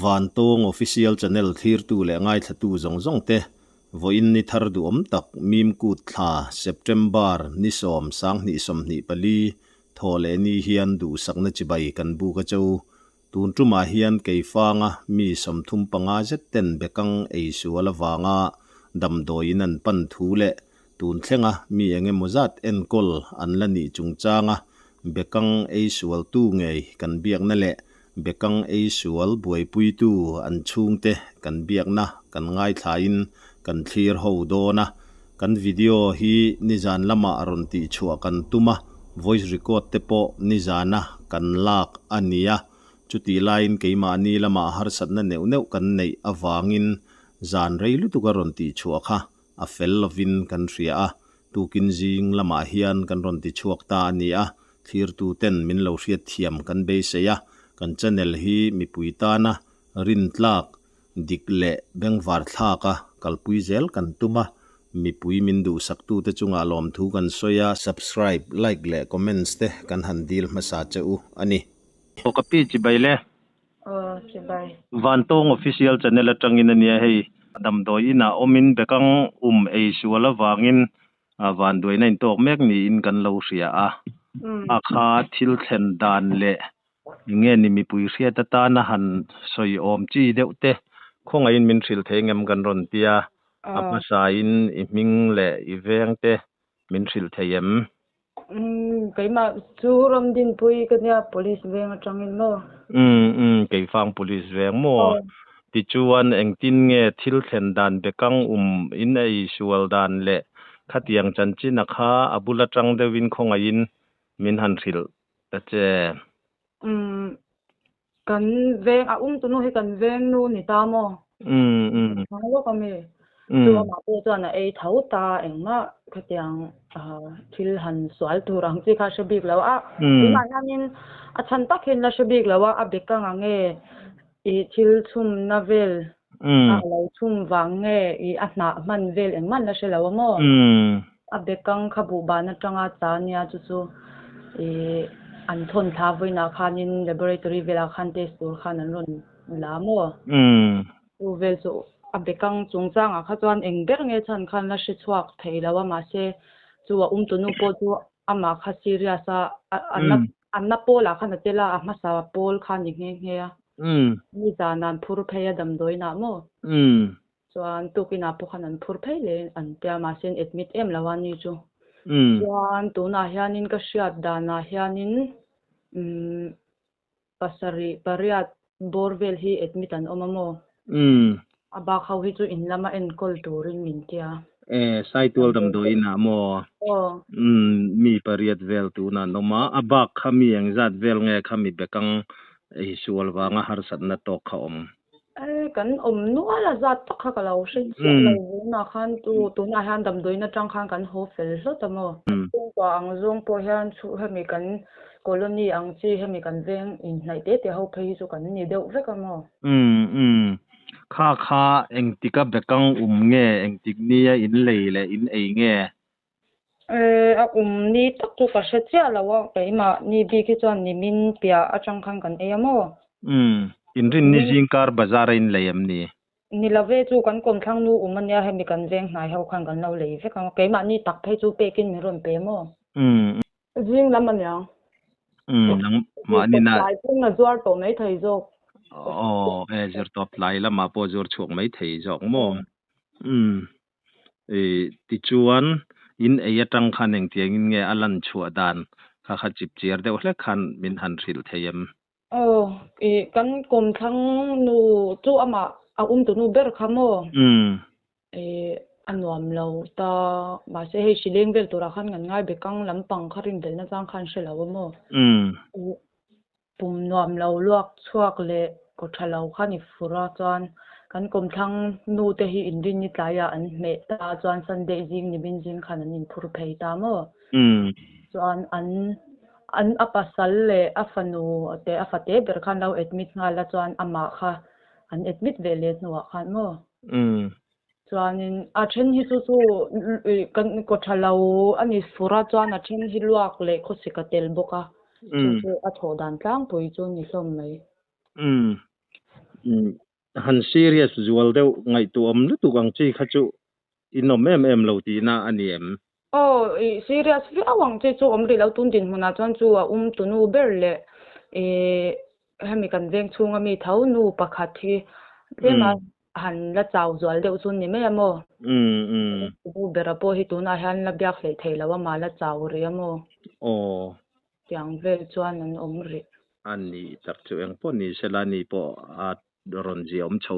van tong official channel thir tu le ngai thatu zong zong te voin ni thar du om tak mim kut thla September ni som sang ni som ni pali thole ni hian du sakna chibai kan bu ka chau tun tuma hian keifanga mi som thum panga zet ten bekang eisu ala wanga dam doin an pan thu le tun thlenga mi enge mozat en kol an la ni chungchanga bekang eisual tu ngei kan biak na le bekang eisual buai pui tu an chung te kan biak na kan ngai thlain kan thlir ho do na kan video hi nizan lama aron ti chua kan tuma voice record te po nizana kan lak ania chuti line keima ni lama har satna neu neu kan nei awangin zan reilu tu karon ti chua kha a fel lovin kan ria a tukin jing lama hian kan ron ti chuak ta ania thir tu ten min lo hriat thiam kan be seya kan channel hi mi puitana rin tlak dikle bengwar thlaka kalpui zel kan tuma mi pui min du saktu te chunga lom thu kan soya subscribe like le comments te kan handil masa cheu ani o kapi chi baile chi bai van tong official channel atangin ania hei dam doi ina omin bekang ei suala wangin van doi nain tok mek ni in kan lo ria a akha thil thlen dan le nge ni mi pui hria ta na han soi om chi deute khonga in min thil thengem kan ron tia apasa in iming le iveng te min thil theyem keima churam din pui kanya police veng atangin no keifang police veng mo ti chuan engtin nge thil thlen dan bekang in ei sual dan le khatiang chanchin kha abula tang dewin khonga in min han thil ta che kan veng tu no he kan veng nu ni ta mo lo kami tu ma po chuan ei thau ta engma khatiang thil han swal turang chi kha shabik lawa ma nanin a chan takhin la shabik lawa a bekang ange i thil chum na vel a lo chum wang nge i a na man vel engman la shelawa mo a bekang khabu bana tanga cha nia chu chu i an thon tha voina khanin laboratory vela khan test tur khan an ron la mo u vel so a bekang chungchang a kha chuan engber nge chan khan la shi chuak theilawa ma se chu a tu nu po chu ama kha serious a anna pola khan tela a ma sa pol khan ni nge nge a ni zanan phur pheya dam doina mo chuan tukina po khan an phur phei le an tia ma sen admit em lawani chu chuan tuna hianin ka hriat dana hianin pasari pariat borvel hi admit an omamo aba khaw hi chu in lama en kol turin min tia sai tual dam doina mo mi pariat vel tu na noma abak khami engzat vel nge khami bekang ei sual wanga har satna to kha om kan nuala zat takha kalo shin lo na khan tu na han dam doina tang khan kan ho fel hlotamo ko ang zong po hian chu hemi kan colony ang chi hemi kan veng in nai te ho phei chu kan ni deuh vekamo kha engtika bekang nge engtik nia in leile in ei nge a ni tak chu ka hre chia lawa keima ni bi ki chuan ni min pia atang khan kan eyamo in rin ni jingkar bazar in leyam ni ni lave chu kan kom thang nu umania hemi kan veng hnai ho khan kan lo lei ve kan keima ni tak phei chu pekin mi ron pe mo jing lamanya nang ma ni na lai pung na zuar to mai thai jo zer top lai lama po zur chuak mai thei jok mo ti chuan in ei atang khan eng tiang in nge alan chua dan kha chip chiar deuh hle khan min han thil theyem kan kom thang nu chu ama a tu nu ber khamo anuam lo ta ma se he shileng vel tura khan ngan ngai bekang lampang kharin del na chang khan shelawa mo pum nuam lo luak chuak le ko thalo khani fura chuan kan kom thang nu te hi indin ni tlaya an me ta chuan sunday jing ni bin jing khan an in phur phei ta mo chuan an apasal le afanu te afate ber khan lo admit nga la chuan ama kha an admit ve le nuwa khan mo chuanin a then hi chu kan ko thalo ani fura chuan a then hi luak le khosika tel boka chu a thodan tlang pui chu ni hlom mai han serious zual deuh ngai tu om lu tu gang chi kha chu inom em lo ti na ani em serious vi awang che chu om ri lo tun din huna chuan chu a tu nu ber le hemi kan veng chunga mi thau nu pakhat hi lema han la chau zual deuh chun ni me amo bu bera po hi tuna han la biak hle thei lawa ma la chau ri amo tiang vel chuan an om ri ani tak chu eng po ni selani po a ron ji om chho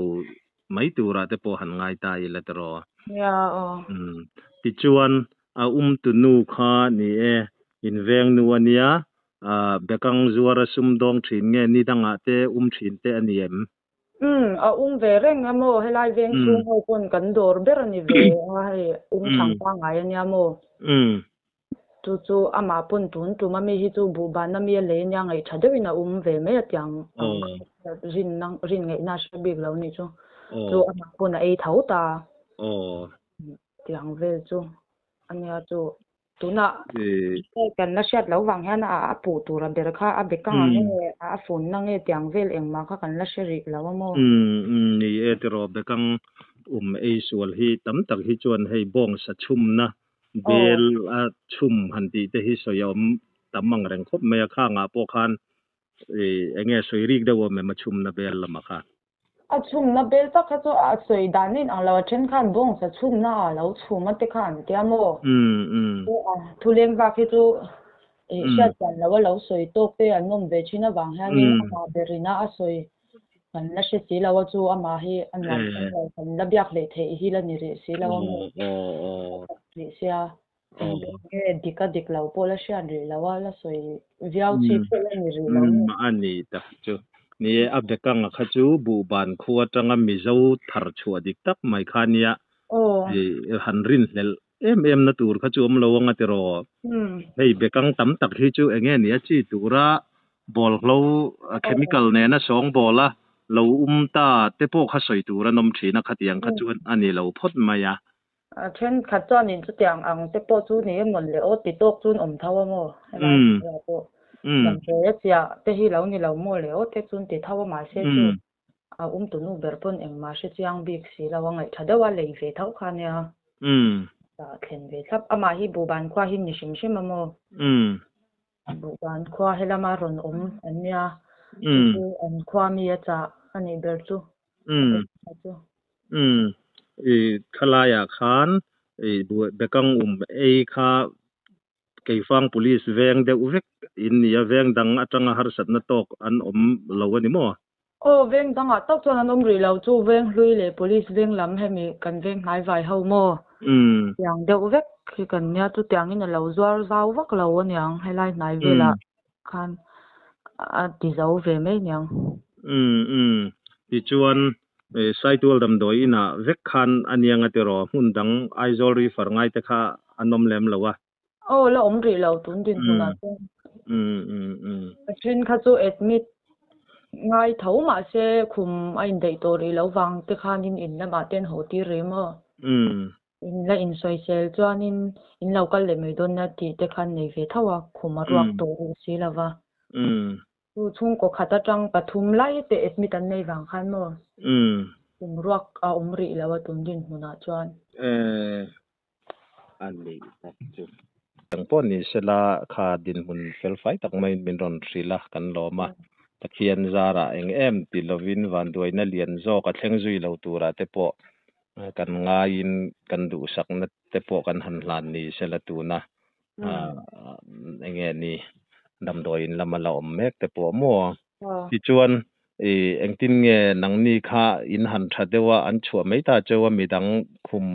mai tura te po han ngai ta i la tro ya ti chuan a tu nu kha ni in veng nu ania bekang zuara sum dong thin nge ni danga te thin te ani em a ve reng amo helai veng chung ho pon kan dor ber ani ve ai thang pa ngai ani amo chu ama pon tun tu ma mi hi chu bu ban na mi le nya ngai thadewina ve me tiang rin ngai na sha big lo ni chu ama pon a thau ta tiang vel chu ania chu tuna kan na shat lo wang han a pu tu ra ber kha a bekang nge a phone na nge tiang vel eng ma kha kan la sheri lo mo ni tro bekang sual hi tam tak hi chuan hei bong sa chum na bel a chum han ti te hi soyom tamang reng khop me kha nga po khan enge soirik de wo me ma chum na bel lama kha a chum na bel ta kha chu a soi danin ang lawa then khan bong sa chum na lo chuma te khan te amo thuleng va khi chu shat kan lawa lo soi tok te an nom ve china wang hanin ama berina a soi kan la she si lawa chu ama hi an lam kan la biak le the hi la ni re si lawa mo ri sia dika dik lau pola shan ri lawa la soi viau chi pola ni ri lau ani ta chu ni abekang kha chu bu ban khuwa tanga mi zo thar chua dik tak mai khania han rin hlel em na tur kha chu om lo anga te ro hei bekang tam tak hi chu enge ni a chi tura bol hlo chemical ne na song bola lo ta te po kha soi tura nom thina khatiang kha chu ani lo phot maya then khat chuan in chu tiang ang te po chu ni mon le o ti tok chun om thawa mo ya chia te hi lo ni lo mo le o te chun ti thawa ma se chu tu nu ber pon eng ma se chiang bik si la wangai thadawa le ve thau khania ta khen ve thap ama hi bu ban kwa hi ni sim sim mo bu ban kwa helama ron anya an kwa mi ya cha ani ber chu khalaya khan bekang kha keifang police veng de uvek in ya veng dang atanga har sat na tok an lo ani mo veng dang a tok chuan an ri lo chu veng hlui le police veng lam hemi kan veng ngai vai ho mo yang de uvek khi kan nya tu tiang in lo zuar zau vak lo aniang helai nai vela khan a ti zo ve me nyang ti chuan sai tual dam doi na vek khan anianga te ro hun dang aizol ri far ngai te kha anom lem lo wa la ri lo tun din huna chen kha chu admit ngai thau ma se khum ain dei to ri lo wang te khan in na ma ten ho ti re mo in la in soi sel chuan in local le me don na ti te khan nei ve thawa khuma ruak to ru si lawa tu chung ko khata tang pathum lai te admit an nei wang khan mo ruak a ri lawa tun din huna chuan ani tak chu tang pon ni sela kha din hun fel fai tak mai min ron rila kan lo ma takhian zara eng em ti lovin van duai na lian zo ka thleng zui lo tura te po kan nga in kan du sak na te po kan han hlan ni sela tu na enge ni dam doi in lama la om mek te po mo ti chuan eng tin nge nang ni kha in han tha dewa an chua mai ta chewa midang khum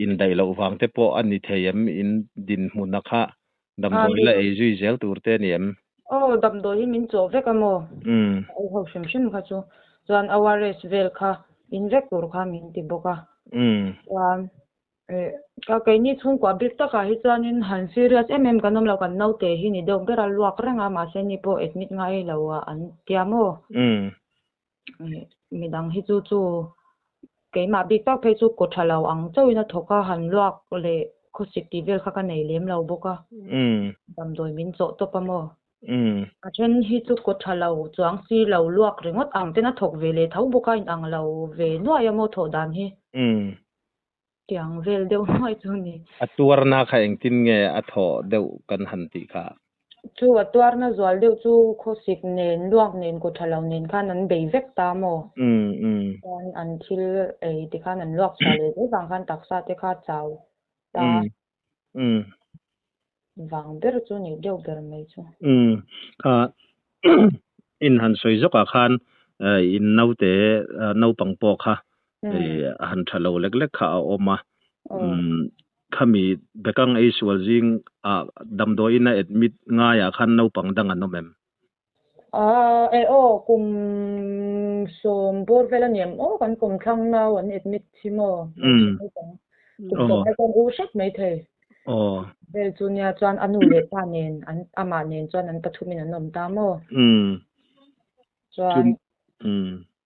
in dai lo wang te po ani theyem in din hmuna kha dam doi la ei zui zel tur te ni em dam doi hi min cho vek amo ai ho sim sim kha chu chuan awareness vel kha in vek tur kha min ti boka ka kai ni chung kwa bik ta ka hi chuan in han serious kanom lo kan no te hi ni dong bera luak ranga ma se ni po admit ngai lo an tiamo midang hi chu ke ma bik ta phe chu ko thalo ang chawina thoka han luak le khosik ti vel kha ka nei lem lo boka dam doi min cho to pa mo a chen hi chu ko thalo chuang si lo luak ringot ang te na thok ve le thau boka in ang lo ve no ya mo tho dan hi tiang vel deuh mai chu ni atuar na kha engtin nge atho deuh kan han ti kha chu atwar na zwal deuh chu kho sik nen luak nen ko thalo nen khan an bei vek ta mo an thil ei ti khan an luak sa le wang khan taksa te kha chau ta wang ber chu ni deuh ber mai chu kha in han soi zoka khan in naute nau pangpo kha han thalo lek lek kha oma khami bekang ei sual jing damdo ina admit nga ya khan nau pang dang anomem kum som bor vela niam kan kum thang na an admit thimo kum som ai kon u sek mai the vel chunia chuan anu le pa nen an ama nen chuan an pathumin an nom ta mo chuan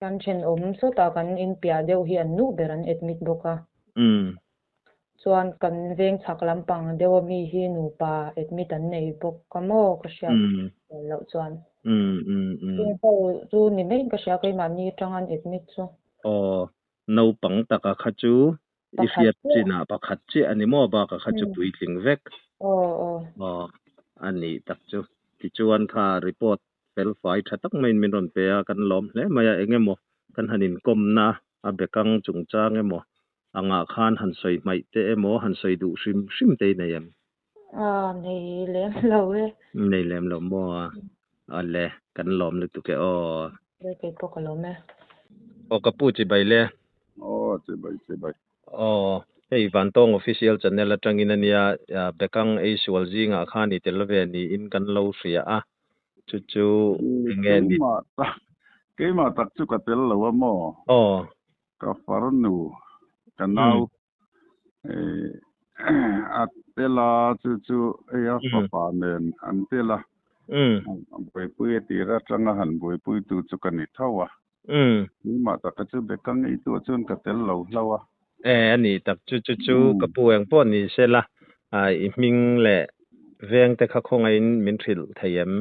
kan chen so ta kan in pia deuh hi an nu ber an admit boka chuan kan veng chhak lampang deuh mi hi nu pa admit an nei bok kamo ka sha lo chuan chu ni nei ka sha kai ma ni tangan admit chu no pang taka khachu ifiat china pakhat chi animo ba ka khachu puitling vek ani takchu ti chuan kha report fel fai thatak main min ron pe kan lom hle maya engemo kan hanin komna a bekang chungcha ngemo anga khan han soi mai te emo han soi du shim te nayam nei lem lo mo ale kan lom lu tu ke ke pokalome kapu chi baile chi bai hei vantong official channel atangin ania bekang ei sual jinga khani telve ni in kan lo ria a chu nge ni ke ma tak chu ka tel lo mo ka farnu kanau atela chu ya pa nen antela boi pui ti ra changa han boi pui tu chu kan ni thawa ma tak chu bekang ei tu chun ka tel lo lawa ani tak chu kapueng pon ni sela I ming le veng te kha khonga in min thil thayem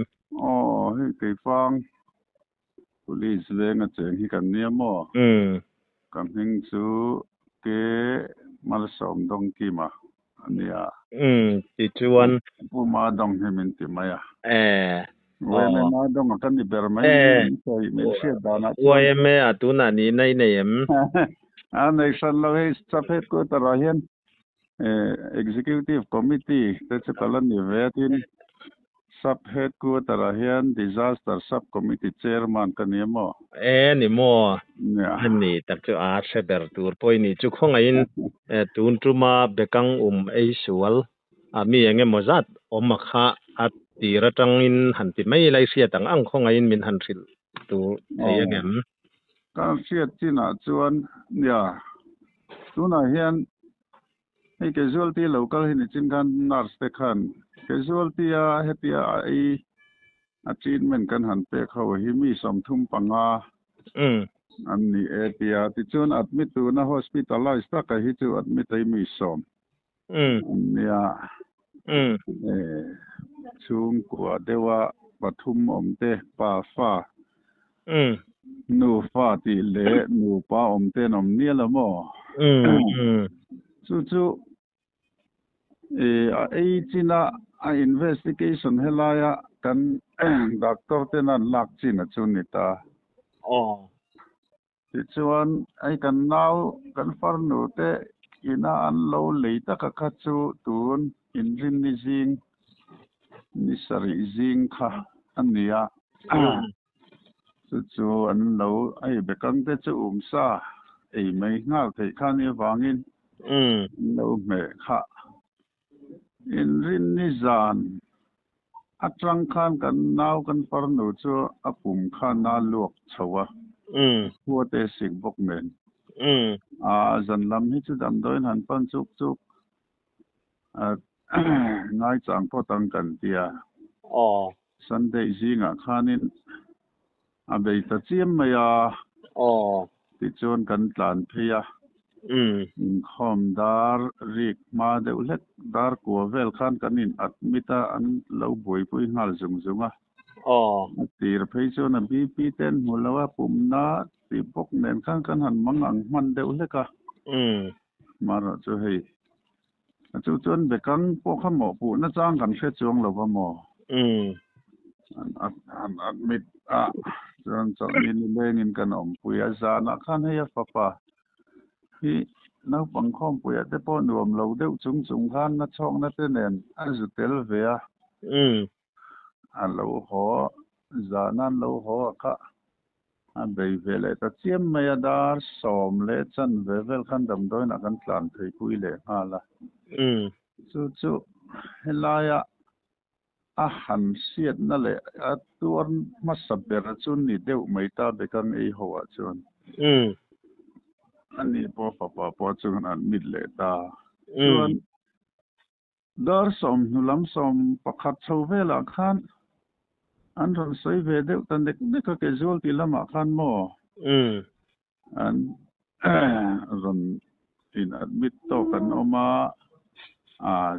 hi ke fang police veng a cheng hi kan nia mo kan hing chu ke mal som dong ki ma ania ti chuan pu ma dong he min ti maya me ma dong kan ni ber mai soi min sia dana me atuna ni nei neyem nei san lo he sapet ko tarahian executive committee te chatalan ni vetin sub head ko tarahian disaster subcommittee chairman kanemo ni mo ni tak chu a seber tur poi ni chu khonga in tun tuma bekang ei sual mi enge mozat omakha at tira tangin hanti mai lai sia tang ang khonga in min han thil tu theyangem ka sia china chuan ya tuna hian hey casualty local hin chin kan nurse te khan casualty a hetia ai treatment kan han pe khaw hi mi som thum panga an ni etia ti chun admit tu na hospitalized ta ka hi chu admit ai mi som ya chung kwa dewa pathum omte pa fa nu fa ti le nu pa omte nom nia la mo chu ai china a investigation helaya kan doctor te nan lak china chunita ti chuan ai kan nau kan farnu te ina an lo leita ka kha chu tun in rin ni jing ni sari jing kha ania chu an lo ai bekang te chu sa ei mai ngal thei kha ni wangin lo me kha in rin ni zan atrang khan kan nau kan farnu chu apum kha na luak chawa te sing bok men zan lam hi chu dam doin han pan chuk ngai chang po tang kan tia Sunday zinga khanin abei ta chiam maya ti chon kan tlan phia khom dar rik ma deuh let dar ko vel khan kanin admita an lo boi pui ngal zung zunga ตีระเพยชนปีเต้นหัวละว่าปุ่มน้าตีปกเน้นข้างกันหันมังอังมันเดียวเลยกะมาเราจะให้จู่จนเบกังพวกข้าหมอปูน่าจ้างกันเชื่อจวงเราว่าหมออันมิดจนจะมีเล่งินกันปุยอาจารย์ข้างให้ยาฟ้าที่นักบังคับปุยแต่พอหนุ่มเราเดือดจุงข้างนัดช่องนัดเต้นอันสุดเตลเวียอันเราหัวจานั้นเราหัวก็อันเบยเวลแต่เจียมไม่ได้สอมเล่จันเวลขันดำด้วยนักการหลานเคยคุยเลยฮะล่ะจู่เฮลายะหันเสียดนั่นแหละตัวมาสับเบรจุนนี่เดี๋ยวไม่ตาเบกังหัวจนอันนี้พอจนอันมิดเลยตาจนดาร์สมนุลมสมประคัดชาวเวลาขันอันรันใส่เวเดียวตันเด็กก็เกจวลที่ละมาขันโมอันรันอินอัดมิดโตกันออกมา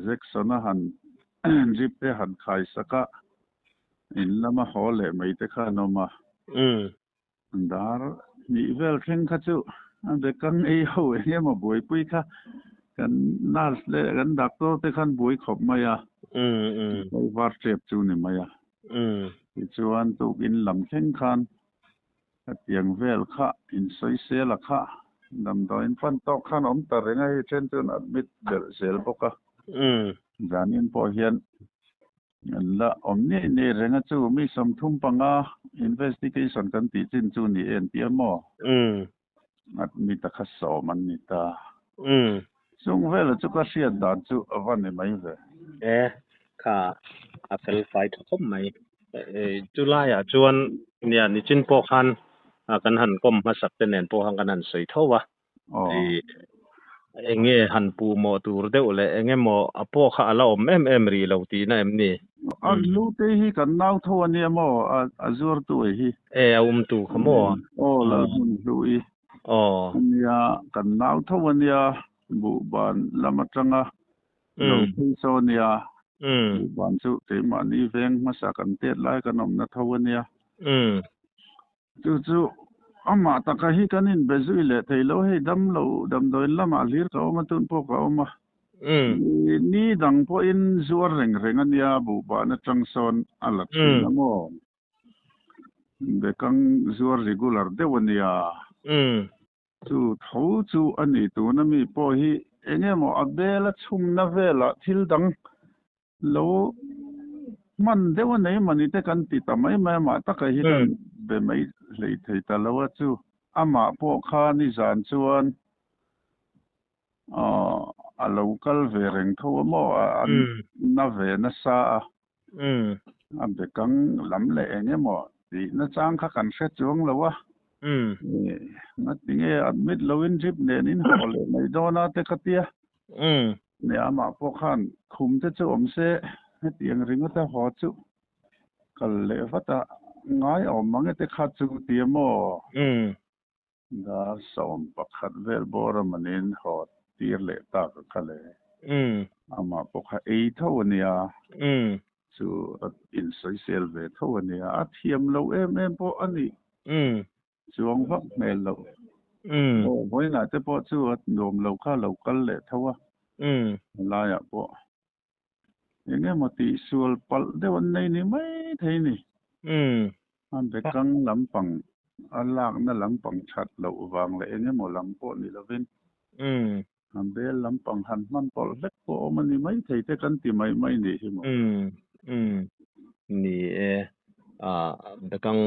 เจ็กสนะหันจิบเตหันขายสักอินละมาหอเลยไม่เตขันออกมาดาร์มีเวลเข่งขัดจูอันเด็กกันหัวเนี่ยมาบุยปุยค่ะกันน่าเลยกันดักโตเตขันบุยขบมายาไปวาดเจ็บจูนี่มายาจวนตุกอินลำเข่งขันเตียงเวลค่ะอินใส่เสียละค่ะดำดอยฟันตอกขนมตะเรงไอเช่นจนอัดมิดเดลเซลปกะจานินพอเห็นละนี่เรงจูมีสมทุมปังinvestigation กันติจินจูนี่เอ็นเตียมออัดมีตะขัดสอมันนี่ตาซึ่งเวลจุกเสียดานจูวันนี้ไม่เวค่ะเฟลไฟท์คมไหมจุลายจวนเนี่ยนี่จินพอคันกันหันก้มมาสักเป็นแนนพอหันกันหันใส่เท่าวะเองเงี้ยหันปูโมตูรเดียวเลยเองเงี้ยโมพอข้าเราเอ็มรีเราตีนะนี่ลูเตฮีกันน่าวทัวเนี่ยโมจวร์ตัวฮีตูขโมละลุยเนี่ยกันน่าวทัวเนี่ยบุบานละมัจังเราพิโซเนี่ยบานสุเตมานี่เวงมาสักกันเต็ดไล่กันนัทวันเนี่ยจู่อามาตะกะฮีกันอินเบซุยเลเทโลให้ดำโดยละมาลีร์เขามาตุนพวกเขามานี่ดังพออินจวร์เร่งอันยาบุบานจังซอนอัลลัตนะโมเบกังจวร์ regular เดวันยาจู่อันนี้ตัวนั้นมีพอฮีเองโมอับเบลชุ่มนาเวลทิลดังโลมันเดี๋ยวนี้มันนี่แต่กันติดแต่ไม่มาตะกะฮิกันเบไม่เลยที่ตลอดจู่อามาพวกข้านี่จานชวนlocal เวริงทั่วหม้อน่าเวน่าซาอันเด็กกังลำเล่เนี่ยหม้อที่น่าจ้างข้ากันเสียจวงแล้ววะนั่นที่เงี้ยอัดมิดลวินจิบเนี่ยนี่หัวเลยไม่โดนอะไรกันเตี้ยเนี่ยอามาพวกข้าคุมจะจู่อมเสให้เตียงริงก็จะหัวจู่ก็เลยว่าแต่ง่ายออกมาเงี้ยแต่ขาดจู่เตียมอดาสอมปักขัดเวลบอร์มันเองหัวเตียเละตาก็เขาเลยอามาพวกข้าเท่านี้จู่อินไซเซลเวเท่านี้เทียมเราพวกอันนี้จวงพักเมลเราโอ้เพราะงั้นแต่พอจู่โยมเราข้าเรากันเลยเท่าว่าลายพวกยังไงมาตีส่วนปัลเดี๋ยววันนี้ไม่เท่านี้อันเด็กกังลำปังอันล่างนั่นลำปังชัดเราวางเลยยังไงมาลำปอนี่เราเป็นอันเบลลำปังหันมันปอเล็กปอมันนี่ไม่เท่าแต่กันที่ไม่นี่ใช่ไหมนี่เด็กกัง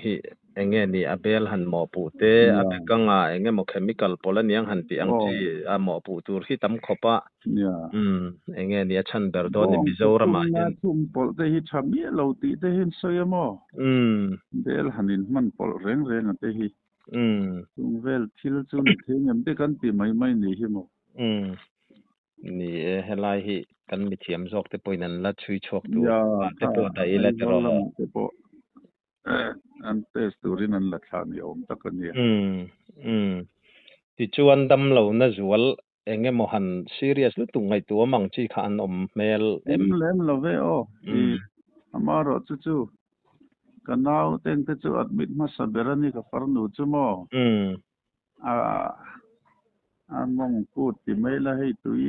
ฮีเองเงี้ยนี่เบลหันหมอปูเตเด็กกังเองเงี้ยหมอเคมีคอลพอลนี่ยังหันปีอังจีหมอปูตัวที่ตั้มขบเองเงี้ยนี่ฉันเบอร์โดนมิโซรามาเห็นทุ่มปอลเตหิชามีเราตีเตหินสวยมั้งเบลหันินมันปอลเร่งเตหิทุ่มเวลทิลจุนเทียมเด็กกันที่ไม่นี่ใช่มั้งนี่เฮลัยฮีกันมีเทียมจอกเตปอยนั้นละช่วยชกตัวเตปอได้ละตลอดอันเตสตูรินันละชานิอมตะกันเนี่ยที่ชวนดำเหล่านั้นจวลเองมหันซีเรียสลุตุงไงตัวมังจีขานอมเมลเล่มเราเว้ออามาโรจู่ กันนาวเต็งแต่จูอัดมิดมาสับเบรนี่กับฟารนูจูโมมองพูดที่ไม่ละให้ตุย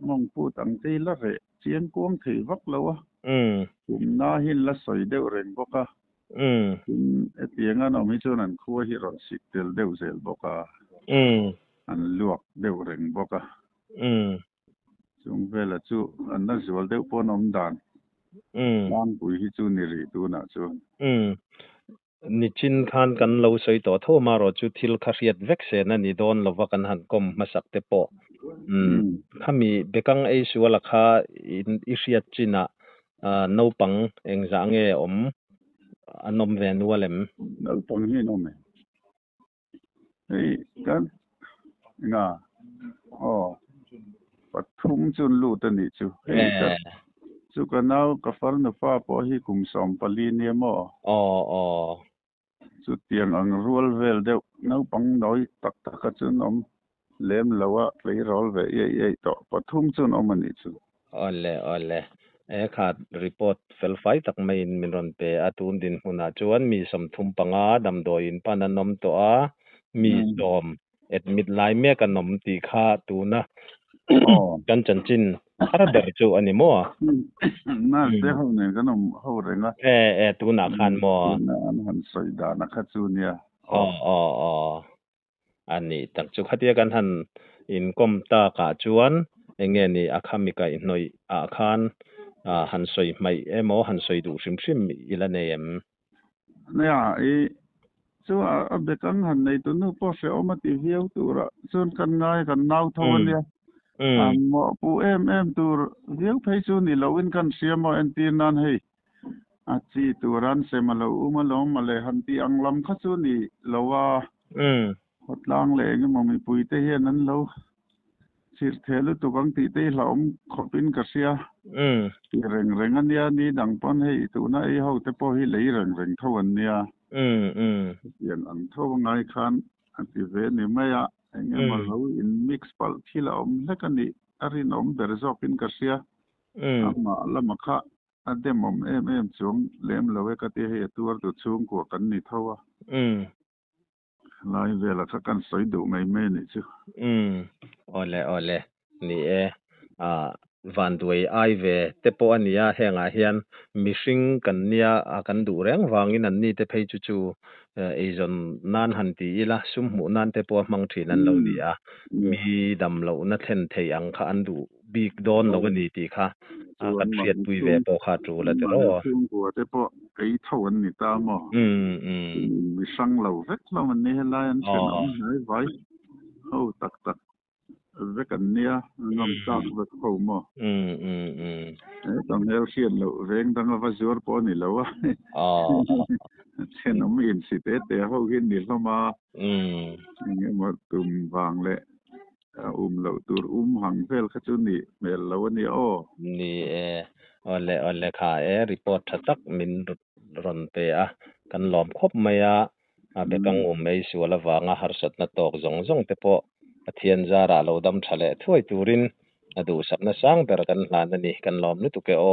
มองพูดอังตีละเรเชียงกวงถือวักแล้ววะผมน่าหินละสอยเดียวเร่งบอกะผมเตียงอันเอาไม่ชนันคัวฮิรอนสิเดลเดียวเซลบอกะอันลวกเดียวเร่งบอกะจงเวลาจูอันนั้นสิวเดียวปนอมดานบางปุยฮิจูนิริดูนะจูนิชินคันกันเราใส่ต่อทั่วมารอจุทิลคาเรียดเวกเซนันนี่โดนเราว่ากันหันกลมมาสักเตปถ้ามีเบกังไอชัวราคาอิเชียจินะนปังเองจางเอมนมเวนัวเลมนปังนี่นมเฮ้ยกันง่าปัทุมจุนลูตันนี่จูเฮ้ยกันจูกันเอากาแฟนฟ้าพอให้กุมสอมปลีเนี่ยมั้งจุดเตียงอังรัวเวลเดียวน้าปังน้อยตักจุนอมเล่มแล้วว่าไปรัวเวลใหญ่ต่อปฐุมจุนอมมันนี่จูอ๋อเลยขาดรีพอร์ตเฟลไฟตักไม่มินรอนเปอตูนดินหุนาจวนมีสมทุมปังอาดำโดยอินปานันนมตัวมีดอมมิดไลเมียกันนมตีขาตูนะกันจันจินอะไรเดี๋ยวจูอันนี้มั้วน่าเสียเขาเนี่ยก็นมเขาเร่งอ่ะตูน่าขันมั้วอันหันสอยดานักจูเนี่ยอันนี้ตั้งจุขัดเดียกันหันอินกรมตากาจวนเงี้ยนี่อาคามิกาอินหน่อยอาคารหันสอยไม่โมหันสอยดูชิมอีละเนี่ยเนี่ยส่วนเบกังหันในตัวนู้นพอเสียออกมาตีเหี้ยวตัวละส่วนกันง่ายกันนาวทวนเนี่ยหมอปูตัวเหี้ยวไปส่วนนี่เราวินกันเสียมาอันตีนั่นให้จีตัวรันเสมาเรามาลงมาเลยหันตีอังลำข้าส่วนนี่เราว่าหดล่างเลยงั้นมันมีปุยเตี้ยนั้นเราสิเทลุตัวกังตีเตี้ยเราขอปินกระเสียเร่งอันเนี้ยนี่ดังปนให้ตัวนั้นไอ้เขาแต่พอให้เลยเร่งเท่าวันเนี้ยอย่างอันเท่าไงคันอันที่เวนี่ไม่อะอย่างเงี้ยมาเราอินมิกซ์พอลที่เราแล้วกันนี่อารินเบอร์ซอปินกระเสียมาแล้วมาค่ะอันเดมช่วงเลี้ยมเราเวกตีให้ตัวช่วงกว่ากันนี่เท่าลายเวลากันสอยดูไม่นี่ชิโอเลนี่วันด้วยไอเวแต่พออันนี้เฮงเฮียนมิชิงกันเนี่ยกันดูแรงวางอินอันนี้แต่เพย์จูจนนั่นหันตีละสุ่มหูนั่นแต่พอมังทีนั้นเราดีมีดำเรานั่นเทนเทียงค่ะอันดูบิ๊กดอนเราก็ดีตีค่ะกันเพียรปุยเวปอขาดรูแล้วแต่เราช่วงกว่าแต่พอไอ้เท่าวันนี้ตามมีช่างเราเวกเรามันนี่ละอันเช่นนั้นไว้เขาตักเวกันเนี่ยน้ำตาเวกเขาหม้อต้องเฮลเชียนเราเร่งตั้งว่าจวดปอนี่แล้ววะเช่นน้ำอินสิเตะเขากินนี่เข้ามาอย่างเงี้ยมาตุ่มวางเลยเราตัวหังเฟลขจุนี่เมลแล้ววันนี้นี่อันเล่ค่ะรีพอร์ตทักมินรอนเปกันล้อมครบไม่เบกังไม่ชัวร์ละวางหาสัตว์นัดตอกจงแต่พอเทียนจาราเราดำทะเลถ้วยตูรินดูสับนัสังเปรกันหลานนี่กันล้อมนุตุเกอ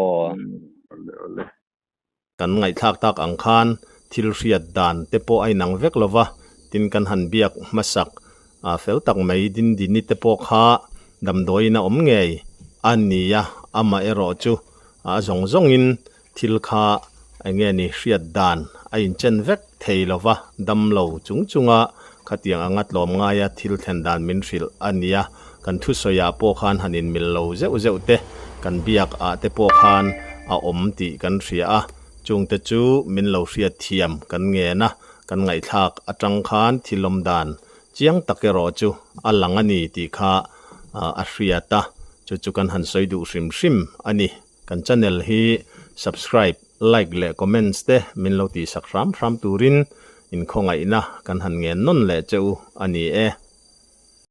กันไงทักอังคารทิลเรียดดานแต่พอไอ้หนังเวกลวะตินกันหันเบียกมาสักเฟลตักไม่ดินนิตปอกฮาดำโดยน่าเงยอันนี้อามาเอรอจูจงอินทิลคาไอเงี้ยนี่เรียดดานไอเจนเวกเทลวะดำเหลาจุงขัดยังอังัดลมง่ายทิลเทนดานมินฟิลอันนี้กันทุสยาปอคานหันินมิลโลเจ้าเตกันเบียกเตปอคานตีกันเสียจงเตจูมินโลเสียเทียมกันเงยนะกันไงทักจังคานทิลมดานเจียงตะเกรอจูอัลลังอันนี้ตีข้าอัศรียตาจูกันหันใส่ดูชิมอันนี้กันช anel ฮี subscribe like และ comments เตมินเราตีสักรามตูรินอินคงไงนะกันหันเงินนนและเจ้าอันนี้